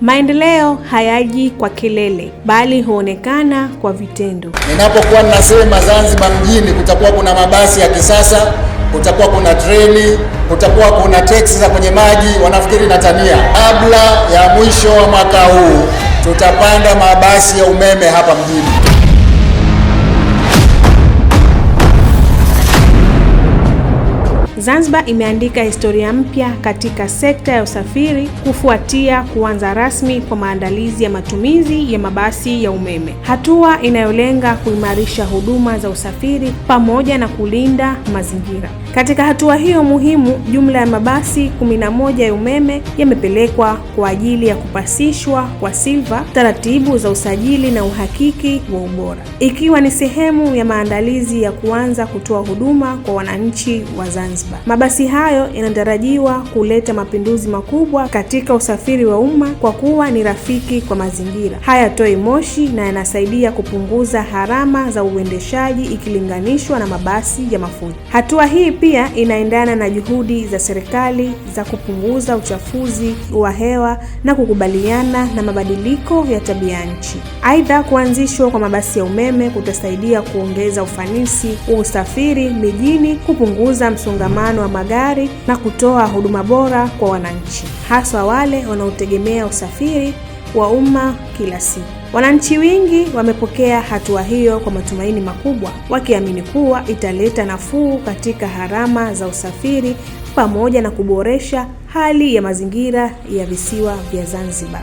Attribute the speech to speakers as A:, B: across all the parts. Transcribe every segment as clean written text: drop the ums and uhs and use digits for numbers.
A: Maendeleo hayaji kwa kelele, bali huonekana kwa vitendo.
B: Ninapokuwa ninasema Zanzibar mjini kutakuwa kuna mabasi ya kisasa, kutakuwa kuna treni, kutakuwa kuna teksi za kwenye maji, wanafikiri natania. Kabla ya mwisho wa mwaka huu tutapanda mabasi ya umeme hapa mjini.
A: Zanzibar imeandika historia mpya katika sekta ya usafiri kufuatia kuanza rasmi kwa maandalizi ya matumizi ya mabasi ya umeme. Hatua inayolenga kuimarisha huduma za usafiri pamoja na kulinda mazingira. Katika hatua hiyo muhimu, jumla ya mabasi 11 ya umeme yamepelekwa kwa ajili ya kupasishwa kwa silver, taratibu za usajili na uhakiki wa ubora, ikiwa ni sehemu ya maandalizi ya kuanza kutoa huduma kwa wananchi wa Zanzibar. Mabasi hayo yanatarajiwa kuleta mapinduzi makubwa katika usafiri wa umma kwa kuwa ni rafiki kwa mazingira, hayatoi moshi na yanasaidia kupunguza gharama za uendeshaji ikilinganishwa na mabasi ya mafuta. Hatua hii pia inaendana na juhudi za serikali za kupunguza uchafuzi wa hewa na kukubaliana na mabadiliko ya tabia nchi. Aidha, kuanzishwa kwa mabasi ya umeme kutasaidia kuongeza ufanisi wa usafiri mijini, kupunguza msongamano wa magari na kutoa huduma bora kwa wananchi, hasa wale wanaotegemea usafiri wa umma kila siku. Wananchi wengi wamepokea hatua hiyo kwa matumaini makubwa, wakiamini kuwa italeta nafuu katika gharama za usafiri pamoja na kuboresha hali ya mazingira ya visiwa vya Zanzibar.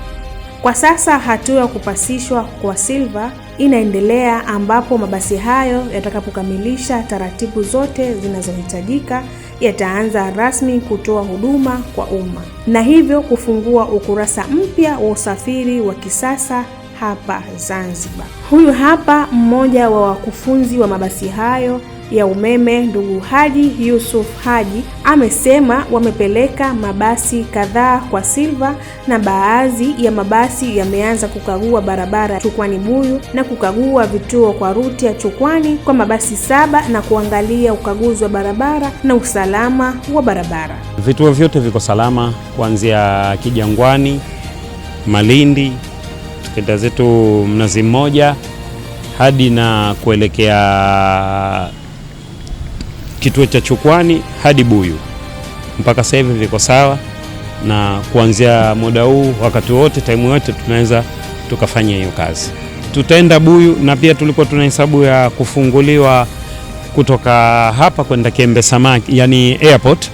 A: Kwa sasa hatua ya kupasishwa kwa silver inaendelea, ambapo mabasi hayo yatakapokamilisha taratibu zote zinazohitajika yataanza rasmi kutoa huduma kwa umma na hivyo kufungua ukurasa mpya wa usafiri wa kisasa hapa Zanzibar. Huyu hapa mmoja wa wakufunzi wa mabasi hayo ya umeme, ndugu Haji Yusuf Haji, amesema wamepeleka mabasi kadhaa kwa silver na baadhi ya mabasi yameanza kukagua barabara Chukwani Buyu na kukagua vituo kwa ruti ya Chukwani kwa mabasi 7 na kuangalia ukaguzi wa barabara na usalama wa barabara.
C: Vituo vyote viko salama kuanzia Kijangwani, Malindi, tukenda zetu Mnazi Mmoja hadi na kuelekea kituo cha Chukwani hadi Buyu. Mpaka sasa hivi viko sawa, na kuanzia muda huu wakati wote time yote tunaweza tukafanya hiyo kazi. Tutaenda Buyu na pia tulikuwa tunahesabu ya kufunguliwa kutoka hapa kwenda Kiembe Samaki, yani airport,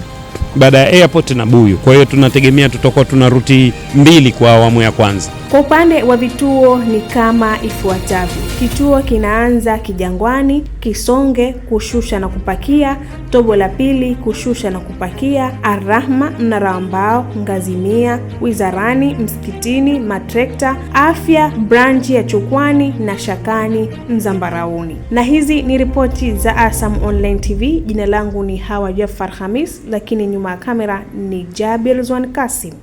C: baada ya airport na Buyu. Kwa hiyo tunategemea tutakuwa tuna ruti 2 kwa awamu ya kwanza.
A: Kwa upande wa vituo ni kama ifuatavyo. Kituo kinaanza Kijangwani, Kisonge kushusha na kupakia, Tobo la Pili kushusha na kupakia, Arrahma, Mnara wa Mbao, Ngazimia, Wizarani, Msikitini, Matrekta, Afya, branchi ya Chukwani na Shakani, Mzambarauni. Na hizi ni ripoti za ASAM Online TV. Jina langu ni Hawa Jafar Khamis, lakini nyuma ya kamera ni Jabir Zwan Kasim.